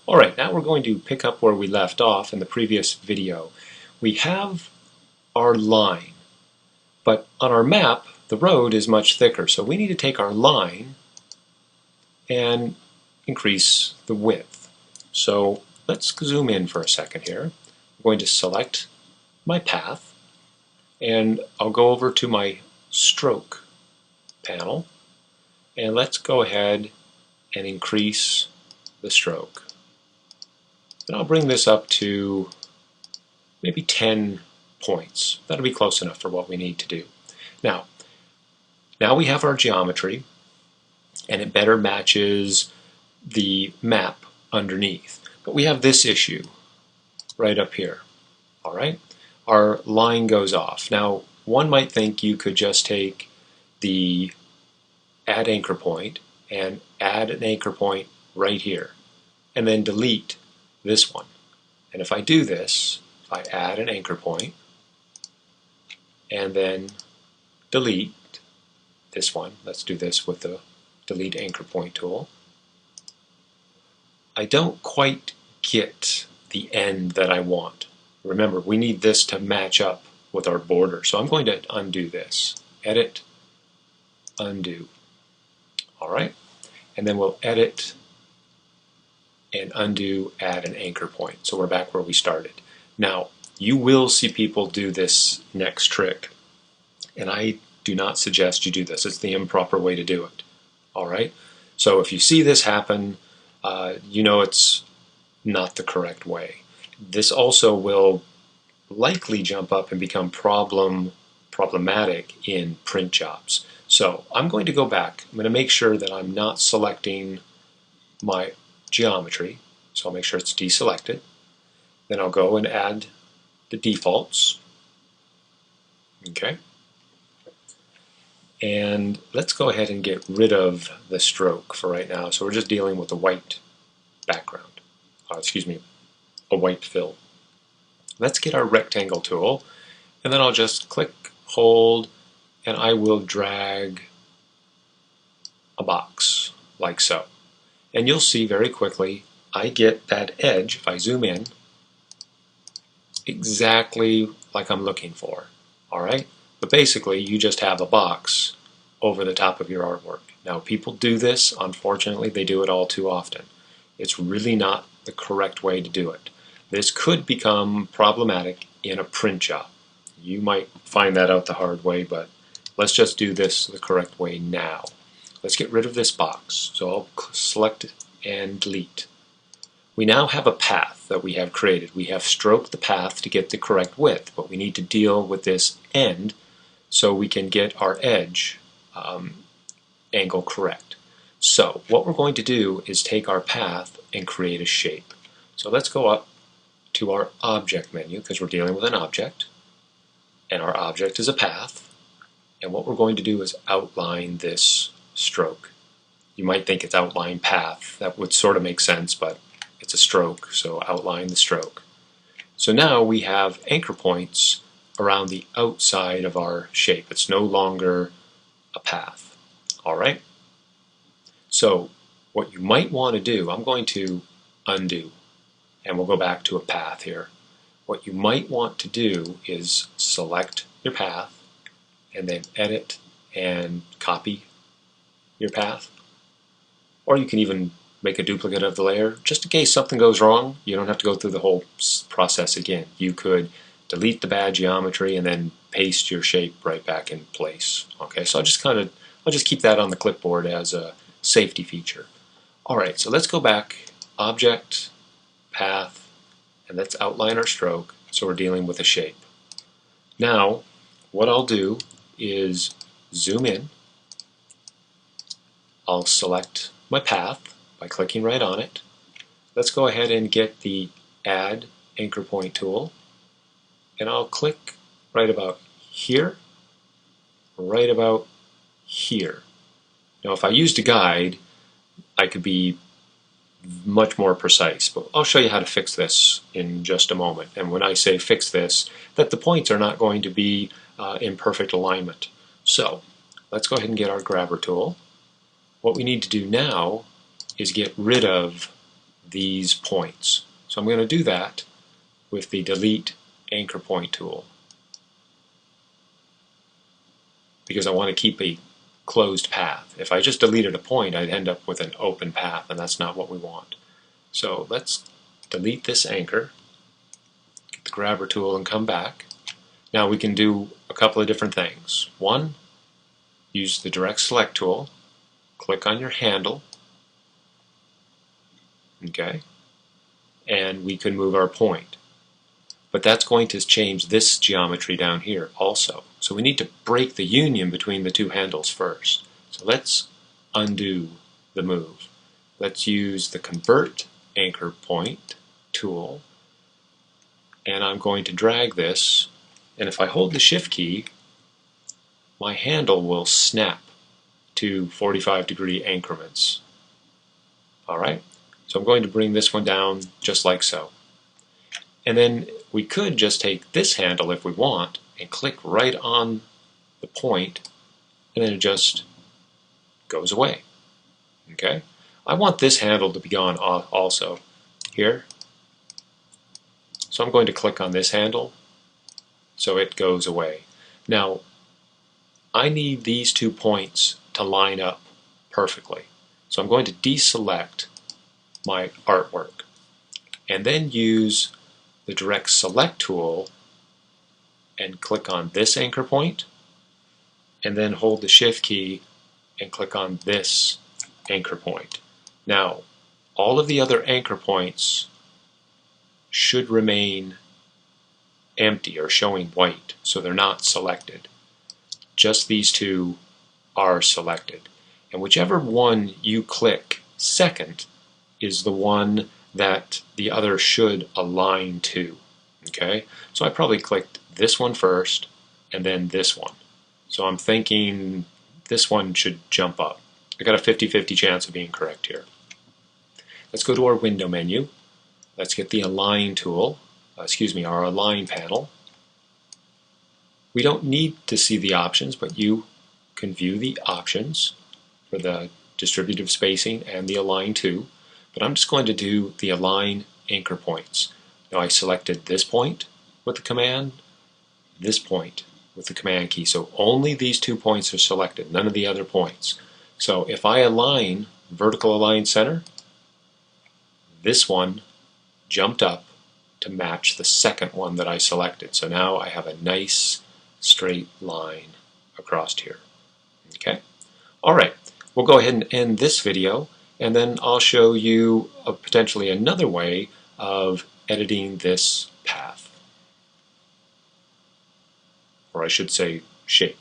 Alright, now we're going to pick up where we left off in the previous video. We have our line, but on our map the road is much thicker, so we need to take our line and increase the width. So let's zoom in for a second here. I'm going to select my path and I'll go over to my stroke panel and let's go ahead and increase the stroke. And I'll bring this up to maybe 10 points. That'll be close enough for what we need to do. Now we have our geometry and it better matches the map underneath. But we have this issue right up here. Alright? Our line goes off. Now one might think you could just take the add anchor point and add an anchor point right here and then delete this one. And if I do this, if I add an anchor point and then delete this one, let's do this with the delete anchor point tool, I don't quite get the end that I want. Remember, we need this to match up with our border. So I'm going to undo this. Edit, undo. Alright, and then we'll edit and undo, add an anchor point. So we're back where we started. Now, you will see people do this next trick, and I do not suggest you do this. It's the improper way to do it. Alright, so if you see this happen, you know it's not the correct way. This also will likely jump up and become problematic in print jobs. So I'm going to go back. I'm going to make sure that I'm not selecting my geometry. So I'll make sure it's deselected. Then I'll go and add the defaults. Okay. And let's go ahead and get rid of the stroke for right now. So we're just dealing with a white background. A white fill. Let's get our rectangle tool, and then I'll just click, hold, and I will drag a box like so. And you'll see very quickly I get that edge, if I zoom in, exactly like I'm looking for. Alright? But basically you just have a box over the top of your artwork. Now people do this, unfortunately they do it all too often. It's really not the correct way to do it. This could become problematic in a print job. You might find that out the hard way, but let's just do this the correct way now. Let's get rid of this box. So I'll select and delete. We now have a path that we have created. We have stroked the path to get the correct width, but we need to deal with this end so we can get our edge angle correct. So what we're going to do is take our path and create a shape. So let's go up to our object menu because we're dealing with an object, and our object is a path, and what we're going to do is outline this stroke. You might think it's outline path. That would sort of make sense, but it's a stroke, so outline the stroke. So now we have anchor points around the outside of our shape. It's no longer a path. Alright? So what you might want to do, I'm going to undo, and we'll go back to a path here. What you might want to do is select your path and then edit and copy your path. Or you can even make a duplicate of the layer. Just in case something goes wrong, you don't have to go through the whole process again. You could delete the bad geometry and then paste your shape right back in place. Okay, so I'll just keep that on the clipboard as a safety feature. Alright, so let's go back, object, path, and let's outline our stroke so we're dealing with a shape. Now, what I'll do is zoom in. I'll select my path by clicking right on it. Let's go ahead and get the add anchor point tool, and I'll click right about here, right about here. Now if I used a guide, I could be much more precise, but I'll show you how to fix this in just a moment. And when I say fix this, that the points are not going to be in perfect alignment. So let's go ahead and get our grabber tool. What we need to do now is get rid of these points. So I'm going to do that with the Delete Anchor Point tool, because I want to keep a closed path. If I just deleted a point, I'd end up with an open path, and that's not what we want. So let's delete this anchor, get the grabber tool, and come back. Now we can do a couple of different things. One, use the direct select tool, click on your handle, okay, and we can move our point. But that's going to change this geometry down here also. So we need to break the union between the two handles first. So let's undo the move. Let's use the Convert Anchor Point tool, and I'm going to drag this, and if I hold the Shift key, my handle will snap to 45-degree increments. Alright, so I'm going to bring this one down just like so. And then we could just take this handle if we want and click right on the point, and then it just goes away. Okay? I want this handle to be gone also here. So I'm going to click on this handle so it goes away. Now, I need these 2 points to line up perfectly. So I'm going to deselect my artwork and then use the direct select tool and click on this anchor point, and then hold the Shift key and click on this anchor point. Now, all of the other anchor points should remain empty or showing white, so they're not selected. Just these 2 are selected. And whichever one you click second is the one that the other should align to. Okay? So I probably clicked this one first and then this one. So I'm thinking this one should jump up. I got a 50-50 chance of being correct here. Let's go to our window menu. Let's get the Align tool, our Align panel. We don't need to see the options, but you can view the options for the distributive spacing and the Align too. But I'm just going to do the Align Anchor Points. Now I selected this point with the command, this point with the command key. So only these 2 points are selected, none of the other points. So if I align, vertical align center, this one jumped up to match the second one that I selected. So now I have a nice straight line across here. Okay? Alright, we'll go ahead and end this video, and then I'll show you potentially another way of editing this path. Or I should say shape.